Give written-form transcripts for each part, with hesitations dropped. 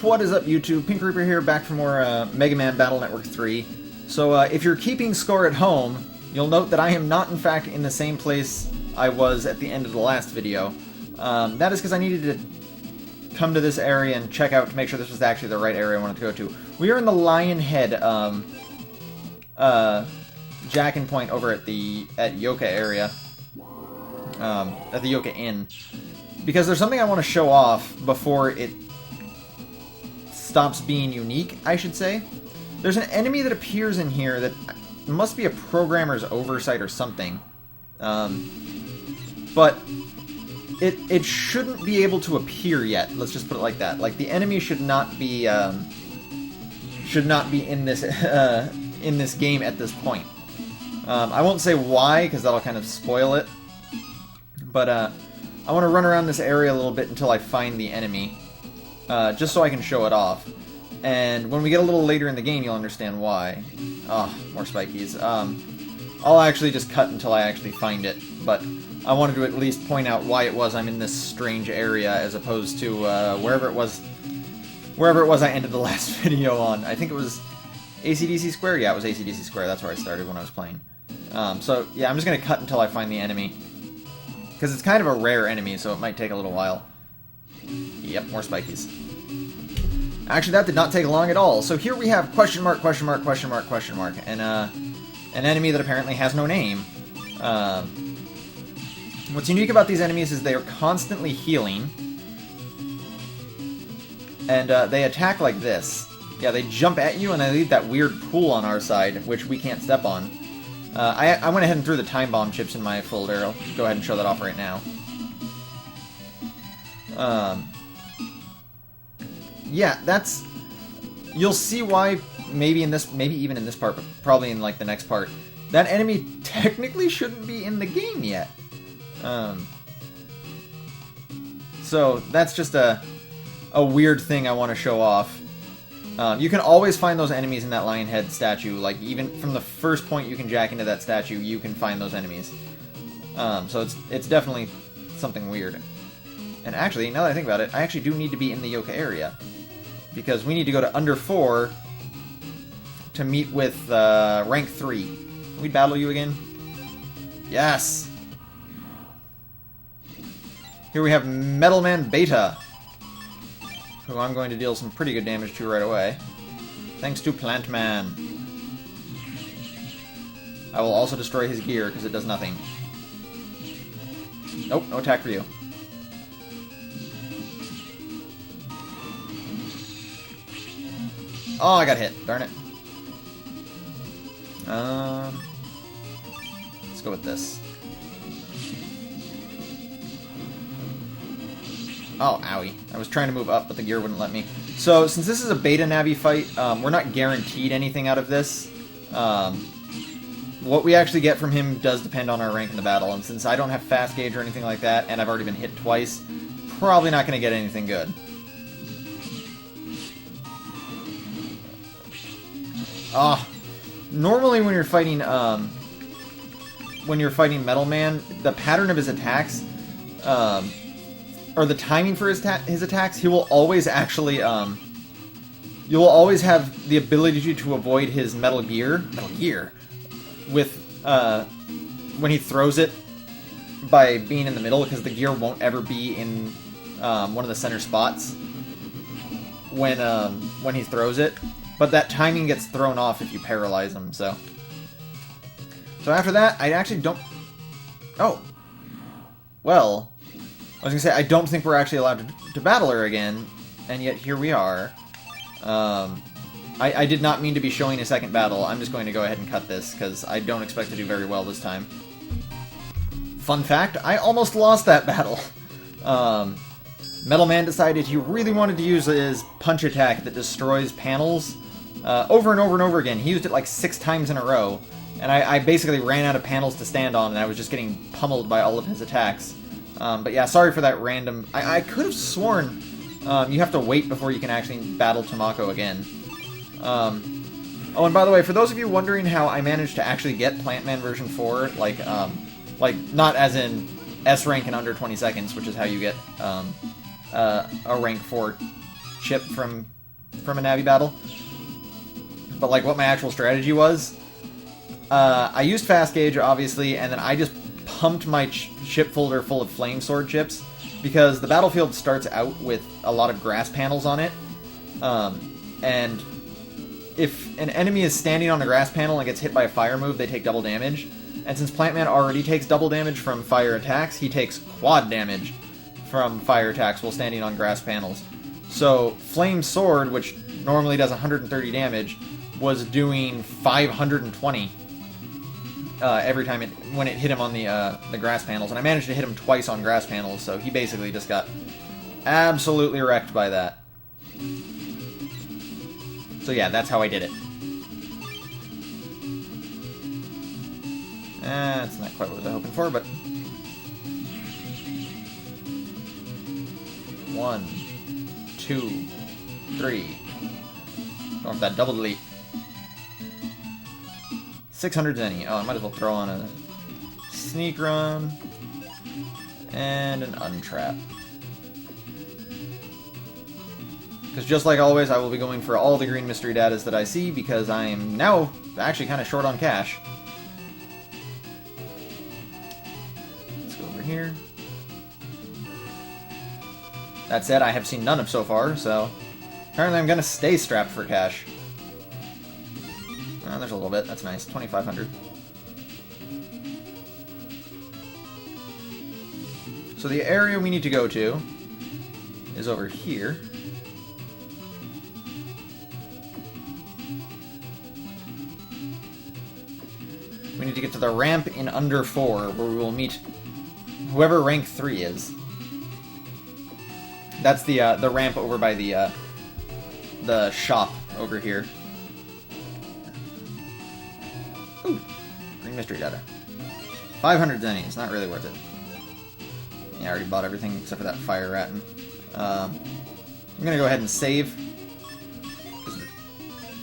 What is up, YouTube? Pink Reaper here, back for more Mega Man Battle Network 3. So, if you're keeping score at home, you'll note that I am not, in fact, in the same place I was at the end of the last video. That is because I needed to come to this area and check out to make sure this was actually the right area I wanted to go to. We are in the Lion Head, Jack and Point over at the Yoka area. At the Yoka Inn. Because there's something I want to show off before it stops being unique, I should say. There's an enemy that appears in here that must be a programmer's oversight or something. But it shouldn't be able to appear yet. Let's just put it like that. Like, the enemy should not be in this in this game at this point. I won't say why, because that'll kind of spoil it. But I want to run around this area a little bit until I find the enemy, just so I can show it off. And when we get a little later in the game, you'll understand why. Oh, more spikies. I'll actually just cut until I actually find it, but I wanted to at least point out why it was I'm in this strange area, as opposed to wherever it was I ended the last video on. I think it was AC/DC Square? Yeah, it was AC/DC Square. That's where I started when I was playing. So, yeah, I'm just going to cut until I find the enemy. Because it's kind of a rare enemy, so it might take a little while. Yep, more spikies. Actually, that did not take long at all. So here we have question mark, question mark, question mark, question mark, and an enemy that apparently has no name. What's unique about these enemies is they are constantly healing, and they attack like this. Yeah, they jump at you, and they leave that weird pool on our side, which we can't step on. I went ahead and threw the time bomb chips in my folder. I'll go ahead and show that off right now. Yeah, that's... You'll see why, maybe even in this part, but probably in, like, the next part. That enemy technically shouldn't be in the game yet. So, that's just a weird thing I want to show off. You can always find those enemies in that lion head statue. Like, even from the first point you can jack into that statue, you can find those enemies. So it's definitely something weird. And actually, now that I think about it, I actually do need to be in the Yoka area. Because we need to go to under 4 to meet with rank 3. Can we battle you again? Yes! Here we have Metal Man Beta, who I'm going to deal some pretty good damage to right away. Thanks to Plant Man. I will also destroy his gear, because it does nothing. Nope, no attack for you. Oh, I got hit. Darn it. Let's go with this. Oh, owie. I was trying to move up, but the gear wouldn't let me. So, since this is a beta Navi fight, we're not guaranteed anything out of this. What we actually get from him does depend on our rank in the battle, and since I don't have fast gauge or anything like that, and I've already been hit twice, probably not going to get anything good. Normally when you're fighting Metal Man, the pattern of his attacks, or the timing for his attacks, he will always actually, you will always have the ability to avoid his Metal Gear, with, when he throws it by being in the middle, because the gear won't ever be in, one of the center spots when he throws it. But that timing gets thrown off if you paralyze him, so... So after that, I actually don't... Oh. Well... I was gonna say, I don't think we're actually allowed to battle her again, and yet here we are. I did not mean to be showing a second battle. I'm just going to go ahead and cut this, because I don't expect to do very well this time. Fun fact, I almost lost that battle. Metal Man decided he really wanted to use his punch attack that destroys panels over and over and over again. He used it like 6 times in a row, and I basically ran out of panels to stand on, and I was just getting pummeled by all of his attacks. But yeah, sorry for that random... I could have sworn you have to wait before you can actually battle Tomako again. Oh, and by the way, for those of you wondering how I managed to actually get Plant Man version 4, like not as in S rank in under 20 seconds, which is how you get a rank 4 chip from a Navi battle. But like what my actual strategy was, I used fast gauge obviously, and then I just pumped my chip folder full of flame sword chips because the battlefield starts out with a lot of grass panels on it, and if an enemy is standing on a grass panel and gets hit by a fire move, they take double damage. And since PlantMan already takes double damage from fire attacks, he takes quad damage from fire attacks while standing on grass panels. So Flame Sword, which normally does 130 damage, was doing 520 every time when it hit him on the grass panels. And I managed to hit him twice on grass panels, so he basically just got absolutely wrecked by that. So yeah, that's how I did it. That's not quite what I was hoping for, but... 1, 2, 3. Going for that double delete. 600 Zenny. Oh, I might as well throw on a Sneak Run and an Untrap. Because just like always, I will be going for all the green mystery datas that I see, because I am now actually kind of short on cash. Let's go over here. That said, I have seen none of so far, so apparently I'm going to stay strapped for cash. Oh, there's a little bit. That's nice. 2,500. So the area we need to go to is over here. We need to get to the ramp in under 4, where we will meet whoever rank 3 is. That's the ramp over by the shop over here. Ooh, green mystery data. 500 zennies, not really worth it. Yeah, I already bought everything except for that fire ratten. I'm gonna go ahead and save.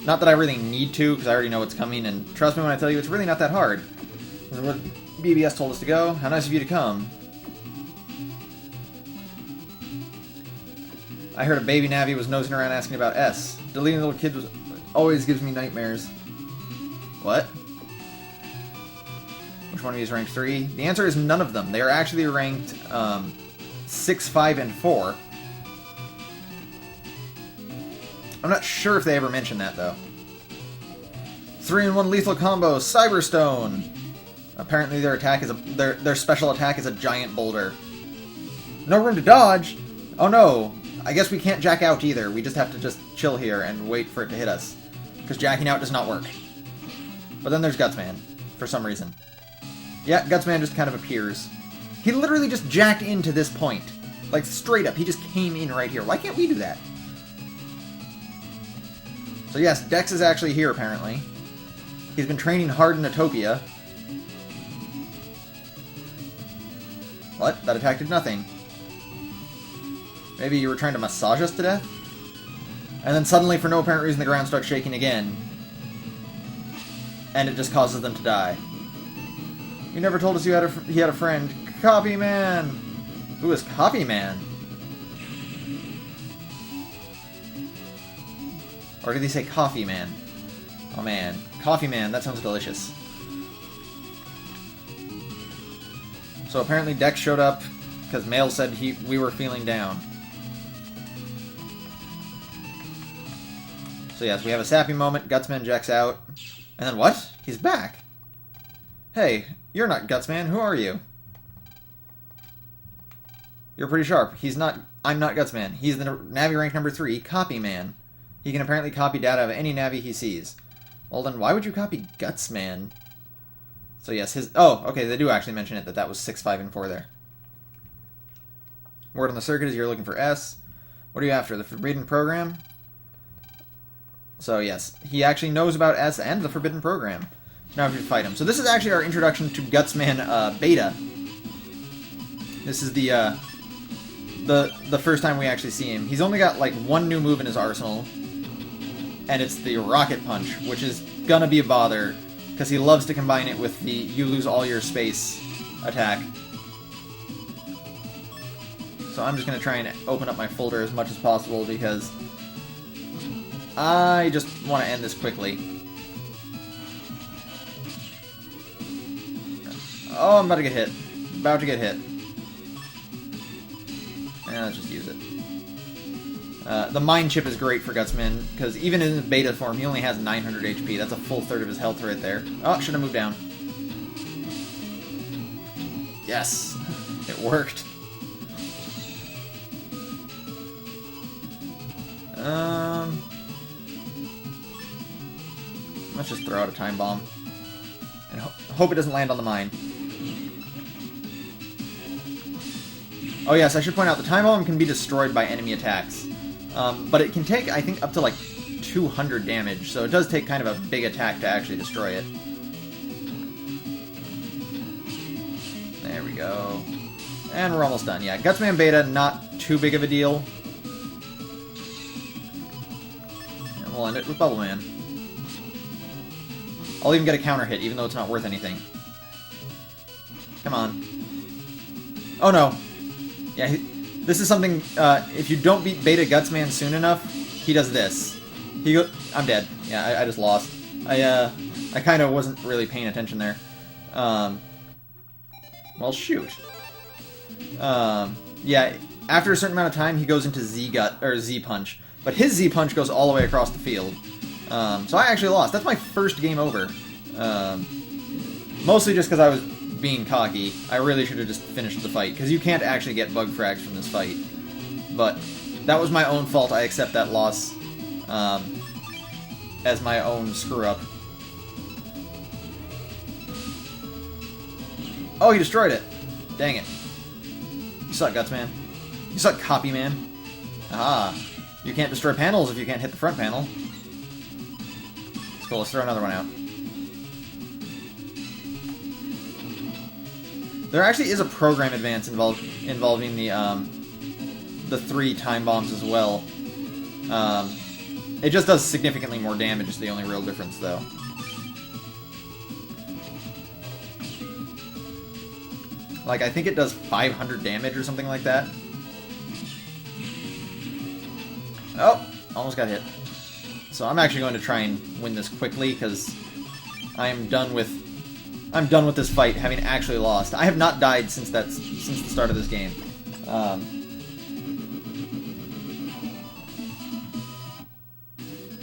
Not that I really need to, because I already know what's coming, and trust me when I tell you, it's really not that hard. This is what BBS told us to go. How nice of you to come. I heard a baby Navi was nosing around asking about S. Deleting little kids always gives me nightmares. What? Which one of you is ranked 3? The answer is none of them. They are actually ranked 6, 5, and 4. I'm not sure if they ever mentioned that, though. 3-in-1 lethal combo, Cyberstone! Apparently their attack is their special attack is a giant boulder. No room to dodge? Oh no, I guess we can't jack out either. We just have to just chill here and wait for it to hit us. Because jacking out does not work. But then there's Gutsman, for some reason. Yeah, Gutsman just kind of appears. He literally just jacked into this point. Like, straight up, he just came in right here. Why can't we do that? So yes, Dex is actually here, apparently. He's been training hard in Utopia. What? That attack did nothing. Maybe you were trying to massage us to death? And then suddenly, for no apparent reason, the ground starts shaking again. And it just causes them to die. You never told us he had a friend. CopyMan! Who is CopyMan? Or did he say Coffee Man? Oh man, Coffee Man, that sounds delicious. So apparently Dex showed up because Mail said we were feeling down. So yes, we have a sappy moment, Gutsman jacks out. And then what? He's back! Hey, you're not Gutsman, who are you? You're pretty sharp. I'm not Gutsman. He's the Navi rank number 3, CopyMan. He can apparently copy data of any Navi he sees. Well then, why would you copy Gutsman? So yes, oh, okay, they do actually mention it, that was 6, 5, and 4 there. Word on the circuit is you're looking for S. What are you after, the Forbidden Program? So yes, he actually knows about S and the Forbidden Program. Now we have to fight him. So this is actually our introduction to Gutsman Beta. This is the first time we actually see him. He's only got like one new move in his arsenal. And it's the Rocket Punch, which is gonna be a bother, because he loves to combine it with the you lose all your space attack. So I'm just going to try and open up my folder as much as possible because I just want to end this quickly. Oh, I'm about to get hit. About to get hit. Yeah, let's just use it. The Mind Chip is great for Gutsman, because even in his beta form, he only has 900 HP. That's a full third of his health right there. Oh, should have moved down. Yes! It worked. Let's just throw out a time bomb. And hope it doesn't land on the mine. Oh yes, I should point out, the time bomb can be destroyed by enemy attacks. But it can take, I think, up to like 200 damage, so it does take kind of a big attack to actually destroy it. There we go. And we're almost done. Yeah, Gutsman Beta, not too big of a deal. And we'll end it with BullMan. I'll even get a counter hit, even though it's not worth anything. Come on. Oh no. Yeah, this is something, if you don't beat Beta Gutsman soon enough, he does this. I'm dead. Yeah, I just lost. I kind of wasn't really paying attention there. Well, shoot. Yeah, after a certain amount of time, he goes into Z-Punch. But his Z-Punch goes all the way across the field. So I actually lost. That's my first game over. Mostly just because I was being cocky. I really should have just finished the fight, because you can't actually get bug frags from this fight. But that was my own fault. I accept that loss as my own screw-up. Oh, he destroyed it. Dang it. You suck, Gutsman. You suck, CopyMan. Aha. You can't destroy panels if you can't hit the front panel. Let's go, let's throw another one out. There actually is a program advance involving the 3 time bombs as well. It just does significantly more damage, is the only real difference, though. Like, I think it does 500 damage or something like that. Oh, almost got hit. So I'm actually going to try and win this quickly, because I'm done with this fight, having actually lost. I have not died since the start of this game. That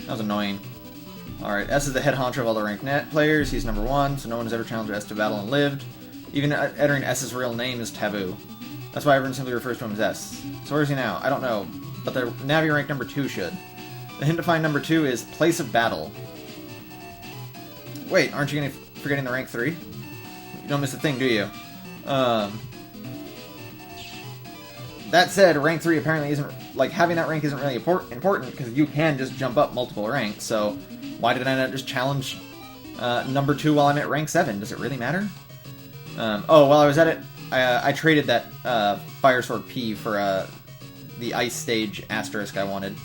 was annoying. Alright, S is the head honcho of all the ranked net players. He's number 1, so no one has ever challenged S to battle and lived. Even entering S's real name is taboo. That's why everyone simply refers to him as S. So where is he now? I don't know, but the Navi rank number 2 should. The hint to find number 2 is place of battle. Wait, aren't you forgetting the rank 3? You don't miss a thing, do you? That said, rank 3 apparently isn't... Like, having that rank isn't really important, because you can just jump up multiple ranks, so why did I not just challenge number 2 while I'm at rank 7? Does it really matter? Oh, while I was at it, I traded that Fire Sword P for the Ice Stage asterisk I wanted.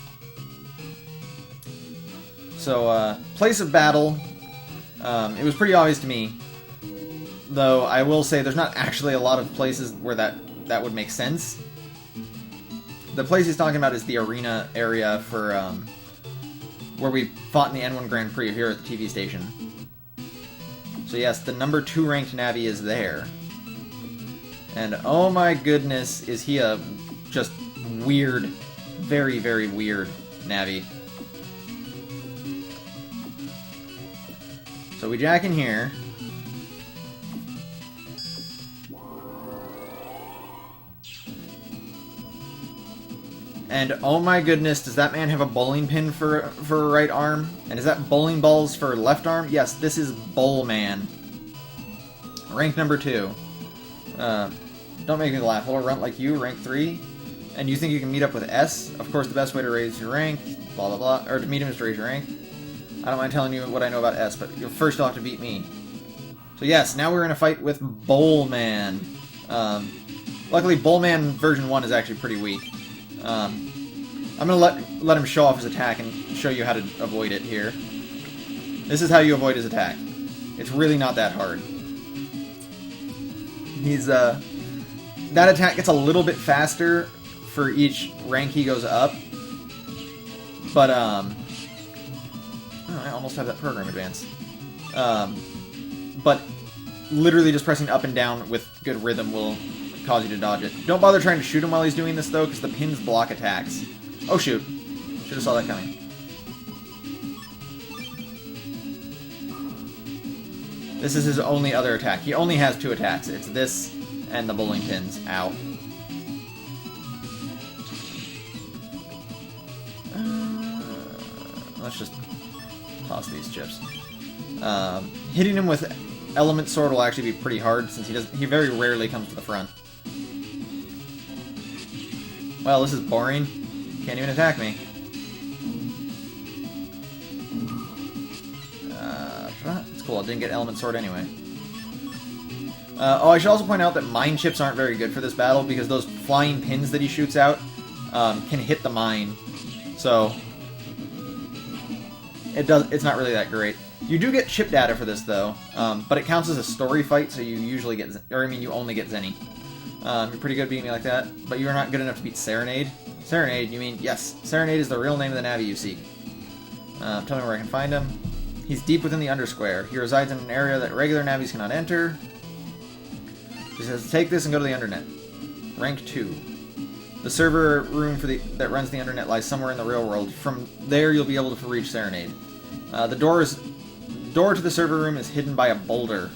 So, place of battle, it was pretty obvious to me, though I will say there's not actually a lot of places where that would make sense. The place he's talking about is the arena area for, where we fought in the N1 Grand Prix here at the TV station. So yes, the number 2 ranked Navi is there. And oh my goodness, is he a just weird, very, very weird Navi. So we jack in here. And oh my goodness, does that man have a bowling pin for a right arm? And is that bowling balls for left arm? Yes, this is BullMan. Rank number 2. Don't make me laugh. Little runt like you, rank 3. And you think you can meet up with S? Of course, the best way to raise your rank, blah blah blah, or to meet him is to raise your rank. I don't mind telling you what I know about S, but first you'll have to beat me. So yes, now we're in a fight with BullMan. Luckily, BullMan version 1 is actually pretty weak. I'm gonna let him show off his attack and show you how to avoid it here. This is how you avoid his attack. It's really not that hard. He's that attack gets a little bit faster for each rank he goes up. But, oh, I almost have that program advance. But literally just pressing up and down with good rhythm will cause you to dodge it. Don't bother trying to shoot him while he's doing this, though, because the pins block attacks. Oh, shoot. Should have saw that coming. This is his only other attack. He only has 2 attacks. It's this and the bowling pins. Ow. Let's just toss these chips. Hitting him with Element Sword will actually be pretty hard since he very rarely comes to the front. Well, this is boring. Can't even attack me. It's cool, I didn't get Element Sword anyway. Oh, I should also point out that mine chips aren't very good for this battle because those flying pins that he shoots out can hit the mine. So it's not really that great. You do get chip data for this though, but it counts as a story fight, so you usually get, you only get Zenny. You're pretty good beating me like that, but you're not good enough to beat Serenade. Serenade, you mean, yes, Serenade is the real name of the Navi you seek. Tell me where I can find him. He's deep within the Undersquare. He resides in an area that regular Navis cannot enter. He says, take this and go to the Undernet. Rank 2. The server room that runs the Undernet lies somewhere in the real world. From there, you'll be able to reach Serenade. The door to the server room is hidden by a boulder.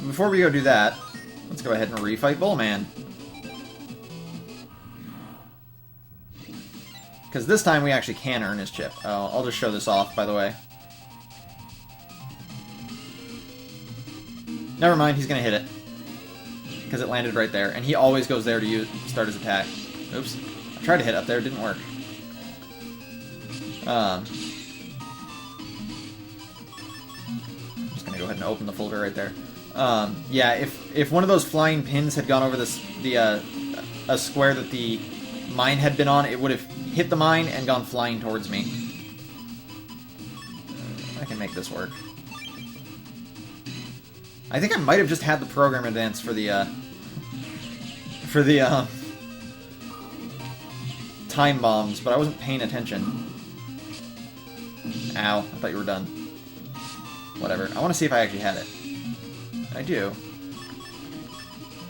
Before we go do that, let's go ahead and refight BullMan. Because this time we actually can earn his chip. Oh, I'll just show this off, by the way. Never mind, he's going to hit it. Because it landed right there. And he always goes there to start his attack. Oops. I tried to hit up there, it didn't work. I'm just going to go ahead and open the folder right there. Yeah, if one of those flying pins had gone over a square that the mine had been on, it would have hit the mine and gone flying towards me. I can make this work. I think I might have just had the program advance for the time bombs, but I wasn't paying attention. Ow, I thought you were done. Whatever. I want to see if I actually had it. I do.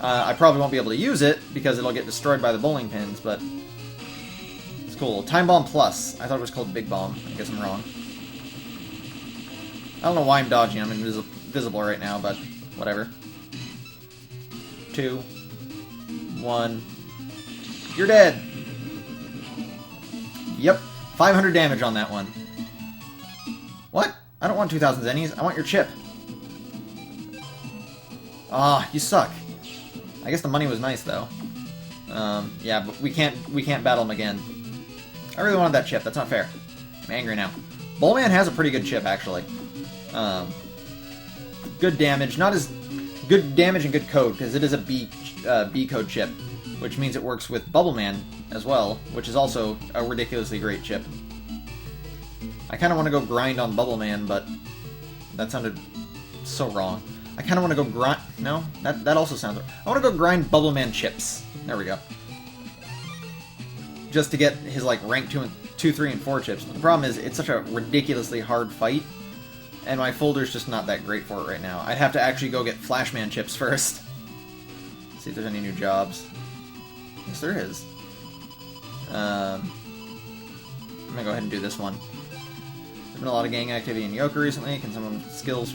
I probably won't be able to use it because it'll get destroyed by the bowling pins, but it's cool. Time Bomb Plus. I thought it was called Big Bomb. I guess I'm wrong. I don't know why I'm dodging. I'm invisible right now, but whatever. 2, 1. You're dead. Yep. 500 damage on that one. What? I don't want 2,000 zennies. I want your chip. Ah, you suck. I guess the money was nice though. Yeah, but we can't battle him again. I really wanted that chip. That's not fair. I'm angry now. BullMan has a pretty good chip actually. Good damage, not as good damage and good code because it is a B code chip, which means it works with BullMan as well, which is also a ridiculously great chip. I kind of want to go grind on BullMan, but that sounded so wrong. I kind of want to go grind... No? That also sounds... I want to go grind BullMan chips. There we go. Just to get his, like, rank 2, 3, and 4 chips. But the problem is, it's such a ridiculously hard fight, and my folder's just not that great for it right now. I'd have to actually go get Flashman chips first. See if there's any new jobs. Yes, there is. I'm gonna go ahead and do this one. There's been a lot of gang activity in Yoka recently. Can someone with skills...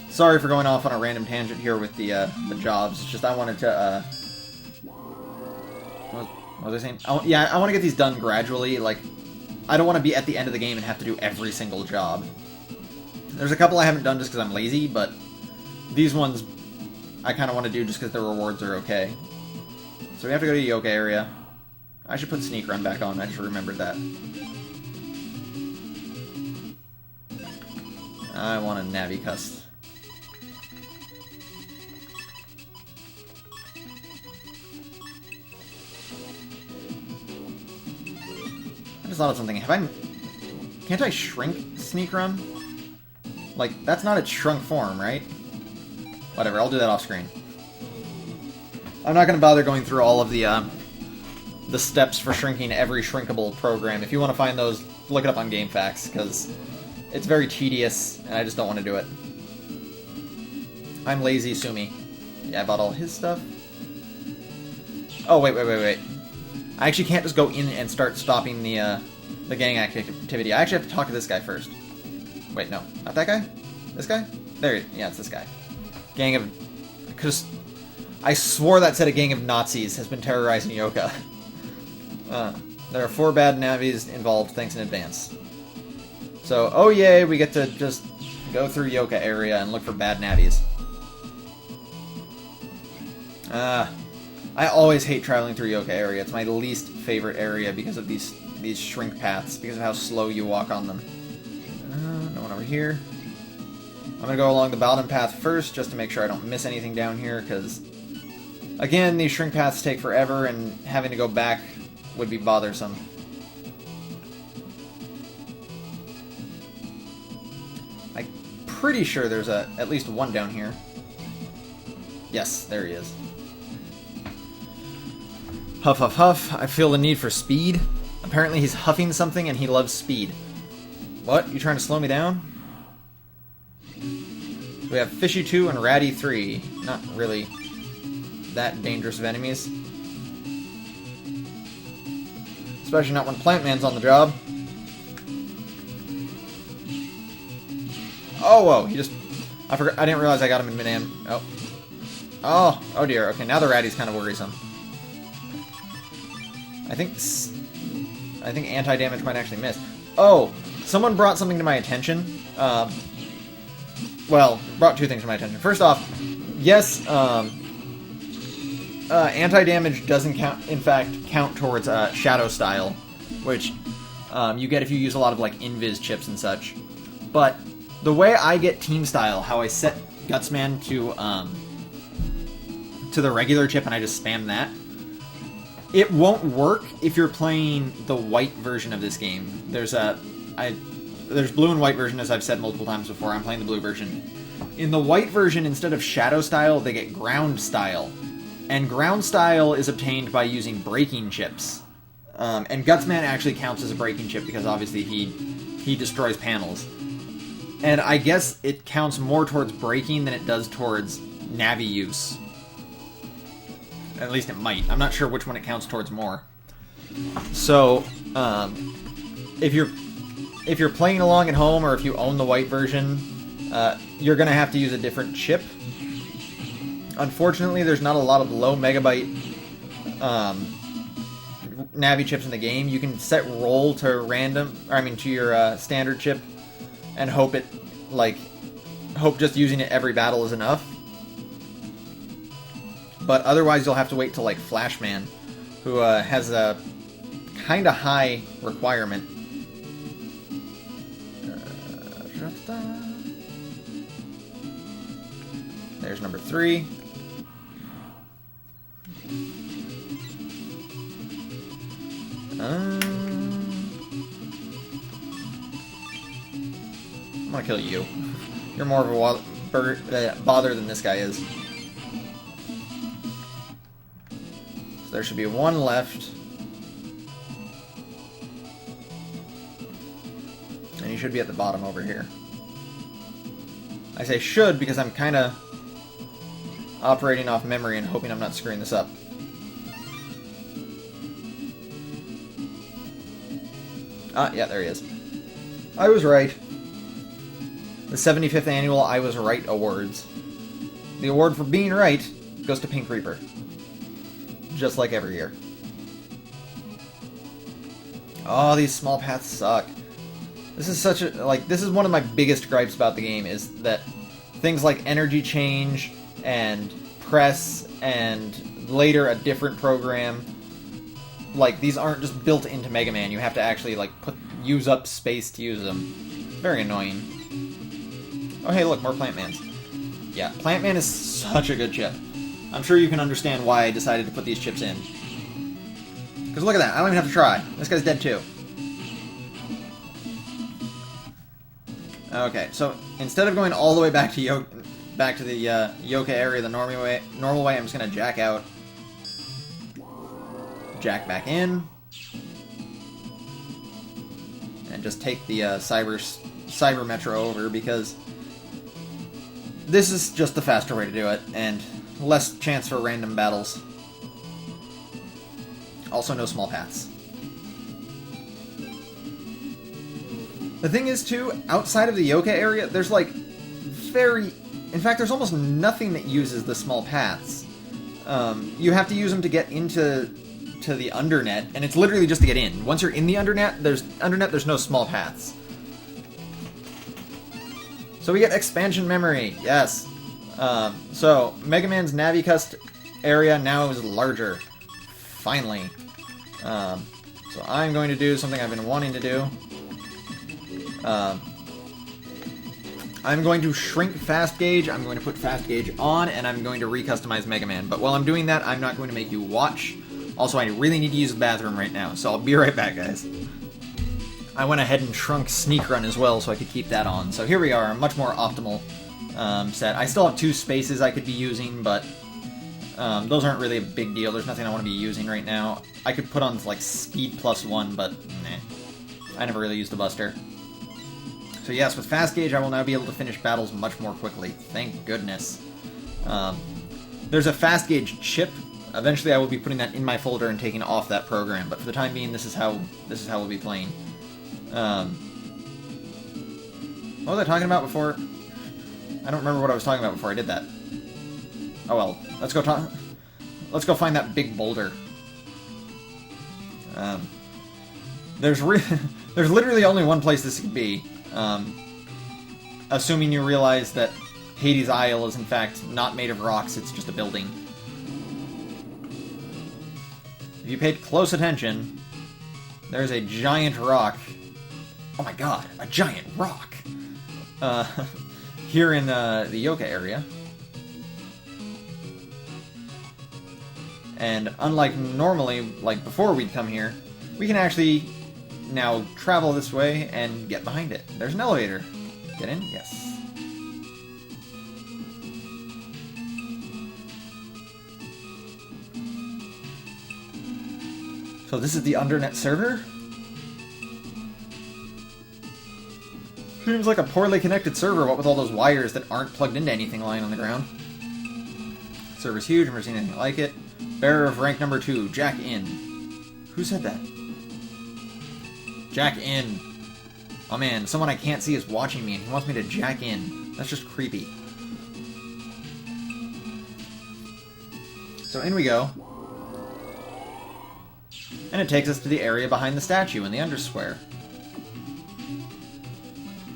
Sorry for going off on a random tangent here with the jobs. It's just I wanted to, what was I saying? I want to get these done gradually. Like, I don't want to be at the end of the game and have to do every single job. There's a couple I haven't done just because I'm lazy, but these ones I kind of want to do just because the rewards are okay. So we have to go to the Yoka area. I should put Sneak Run back on. I just remembered that. I want a NaviCust. I just thought of something. Can't I shrink Sneak Run? Like, that's not its shrunk form, right? Whatever, I'll do that off screen. I'm not going to bother going through all of the steps for shrinking every shrinkable program. If you want to find those, look it up on GameFAQs, because it's very tedious, and I just don't want to do it. I'm lazy, sue me. Yeah, I bought all his stuff. Oh, wait. I actually can't just go in and start stopping the gang activity. I actually have to talk to this guy first. Wait, no. Not that guy? This guy? There, yeah, it's this guy. Gang of... I swore that said a gang of Nazis has been terrorizing Yoka. There are 4 bad Navis involved, thanks in advance. So, oh yay, we get to just go through Yoka area and look for bad Navis. I always hate traveling through Yoka area. It's my least favorite area because of these shrink paths, because of how slow you walk on them. No one over here. I'm going to go along the bottom path first, just to make sure I don't miss anything down here, because, again, these shrink paths take forever, and having to go back would be bothersome. I'm pretty sure there's at least one down here. Yes, there he is. Huff, huff, huff. I feel the need for speed. Apparently he's huffing something and he loves speed. What? You trying to slow me down? We have Fishy 2 and Ratty 3. Not really that dangerous of enemies. Especially not when PlantMan's on the job. Oh, whoa. He just... I didn't realize I got him in mid-am. Oh. Oh dear. Okay, now the Ratty's kind of worrisome. I think anti-damage might actually miss. Oh, someone brought something to my attention. Well, brought 2 things to my attention. First off, yes, anti-damage doesn't count towards Shadow Style, which you get if you use a lot of like invis chips and such. But the way I get Team Style, how I set Gutsman to the regular chip and I just spam that, it won't work if you're playing the white version of this game. There's blue and white version, as I've said multiple times before. I'm playing the blue version. In the white version, instead of Shadow Style, they get Ground Style. And Ground Style is obtained by using braking chips. And Gutsman actually counts as a braking chip because obviously he destroys panels. And I guess it counts more towards braking than it does towards Navi use. At least it might. I'm not sure which one it counts towards more. So, if you're playing along at home, or if you own the white version, you're going to have to use a different chip. Unfortunately, there's not a lot of low megabyte Navi chips in the game. You can set roll to to your standard chip, and hope just using it every battle is enough. But otherwise, you'll have to wait till like Flashman, who has a kind of high requirement. There's number 3. I'm gonna kill you. You're more of a bother than this guy is. So there should be 1 left. And you should be at the bottom over here. I say should because I'm kind of operating off memory and hoping I'm not screwing this up. Yeah, there he is. I was right. The 75th annual I Was Right awards. The award for being right goes to Pink Reaper. Just like every year. Oh, these small paths suck. This is this is one of my biggest gripes about the game, is that things like energy change and press and later a different program, like, these aren't just built into Mega Man. You have to actually like use up space to use them. Very annoying. Oh hey, look, more PlantMans. Yeah, PlantMan is such a good chip. I'm sure you can understand why I decided to put these chips in. Because look at that, I don't even have to try. This guy's dead too. Okay, so instead of going all the way back to back to the Yoka area the normal way, I'm just going to jack out. Jack back in. And just take the Cyber Metro over, because this is just the faster way to do it, and less chance for random battles. Also, no small paths. The thing is, too, outside of the Yoka area, there's, like, in fact, there's almost nothing that uses the small paths. You have to use them to get into the undernet, and it's literally just to get in. Once you're in the undernet, there's no small paths. So we get expansion memory, yes. So, Mega Man's NaviCust area now is larger. Finally. So I'm going to do something I've been wanting to do. I'm going to shrink Fast Gauge, I'm going to put Fast Gauge on, and I'm going to recustomize Mega Man. But while I'm doing that, I'm not going to make you watch. Also, I really need to use the bathroom right now, so I'll be right back, guys. I went ahead and shrunk Sneak Run as well, so I could keep that on. So here we are, a much more optimal set. I still have 2 spaces I could be using, but those aren't really a big deal. There's nothing I want to be using right now. I could put on, like, Speed +1, but nah. I never really used the Buster. So yes, with Fast Gauge, I will now be able to finish battles much more quickly. Thank goodness. There's a Fast Gauge chip. Eventually, I will be putting that in my folder and taking off that program. But for the time being, this is how we'll be playing. What was I talking about before? I don't remember what I was talking about before I did that. Oh well, let's go find that big boulder. There's literally only one place this could be. Assuming you realize that Hades Isle is in fact not made of rocks, it's just a building. If you paid close attention, there's a giant rock. Oh my god, a giant rock! Here in the Yoka area. And unlike normally, like before we'd come here, we can actually now travel this way and get behind it. There's an elevator. Get in? Yes. So this is the undernet server? Seems like a poorly connected server, what with all those wires that aren't plugged into anything lying on the ground. Server's huge, I've never seen anything like it. Bearer of rank number 2, Jack in. Who said that? Jack in. Oh man, someone I can't see is watching me and he wants me to jack in. That's just creepy. So in we go. And it takes us to the area behind the statue in the undersquare.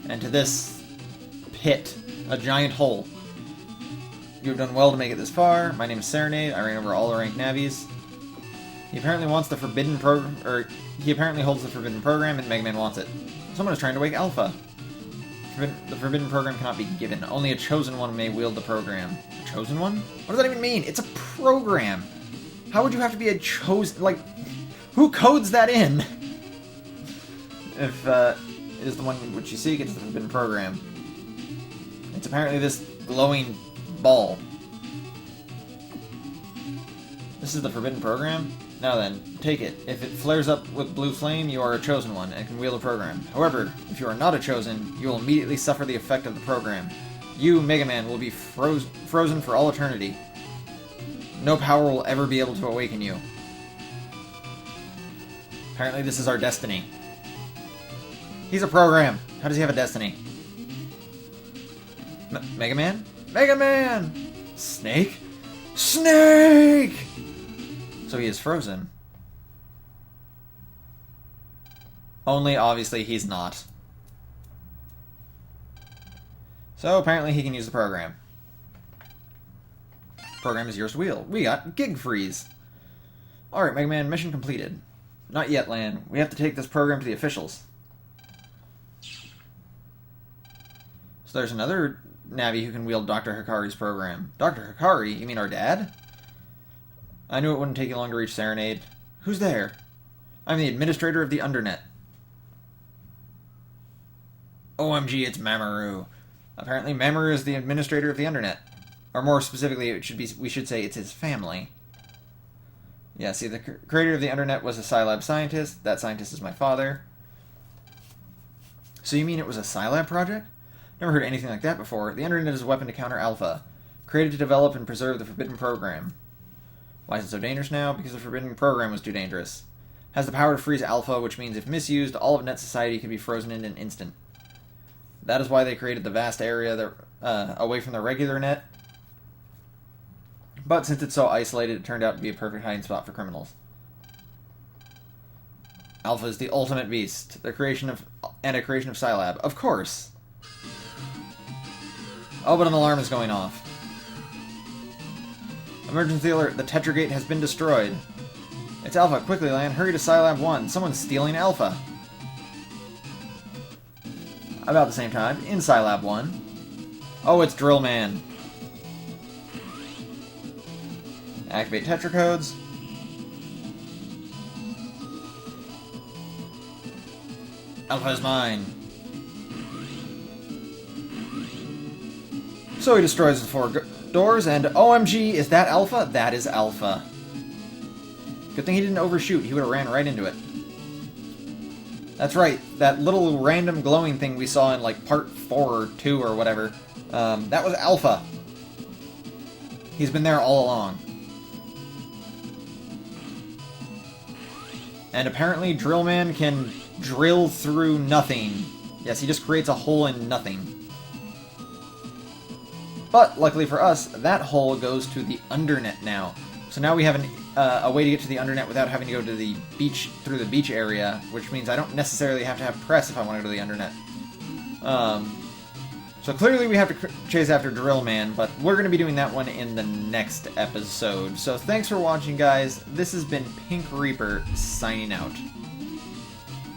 And to this pit, a giant hole. You have done well to make it this far. My name is Serenade. I reign over all the ranked Navis. He apparently wants the forbidden he apparently holds the forbidden program, and Mega Man wants it. Someone is trying to wake Alpha. The forbidden program cannot be given. Only a chosen one may wield the program. A chosen one? What does that even mean? It's a program. How would you have to be a chosen? Like, who codes that in? If it is the one which you seek, it's the forbidden program. It's apparently this glowing ball. This is the forbidden program? Now then, take it. If it flares up with blue flame, you are a chosen one and can wield a program. However, if you are not a chosen, you will immediately suffer the effect of the program. You, Mega Man, will be frozen for all eternity. No power will ever be able to awaken you. Apparently this is our destiny. He's a program. How does he have a destiny? Mega Man? Mega Man! Snake? Snake! So he is frozen. Only, obviously, he's not. So, apparently he can use the program. Program is yours to wield. We got Gig Freeze. Alright, Mega Man, mission completed. Not yet, Lan. We have to take this program to the officials. So there's another Navi who can wield Dr. Hikari's program. Dr. Hikari? You mean our dad? I knew it wouldn't take you long to reach Serenade. Who's there? I'm the administrator of the Undernet. OMG, it's Mamoru. Apparently, Mamoru is the administrator of the internet. Or more specifically, we should say it's his family. Yeah, see, the creator of the internet was a Scilab scientist. That scientist is my father. So you mean it was a Scilab project? Never heard anything like that before. The internet is a weapon to counter Alpha, created to develop and preserve the forbidden program. Why is it so dangerous now? Because the forbidden program was too dangerous. Has the power to freeze Alpha, which means if misused, all of net society can be frozen in an instant. That is why they created the vast area away from the regular net. But since it's so isolated, it turned out to be a perfect hiding spot for criminals. Alpha is the ultimate beast, a creation of Scilab. Of course! Oh, but an alarm is going off. Emergency alert, the Tetragate has been destroyed. It's Alpha, quickly land, hurry to Scilab 1. Someone's stealing Alpha. About the same time, in Scilab 1. Oh, it's BullMan. Activate Tetra codes. Alpha is mine. So he destroys the 4 doors, and OMG, is that Alpha? That is Alpha. Good thing he didn't overshoot, he would have ran right into it. That's right, that little random glowing thing we saw in like part 4 or 2 or whatever, that was Alpha. He's been there all along. And apparently BullMan can drill through nothing. Yes, he just creates a hole in nothing. But, luckily for us, that hole goes to the undernet now. So now we have a way to get to the undernet without having to go to the beach, through the beach area, which means I don't necessarily have to have press if I want to go to the undernet. So clearly we have to chase after BullMan, but we're going to be doing that one in the next episode. So thanks for watching, guys. This has been Pink Reaper, signing out.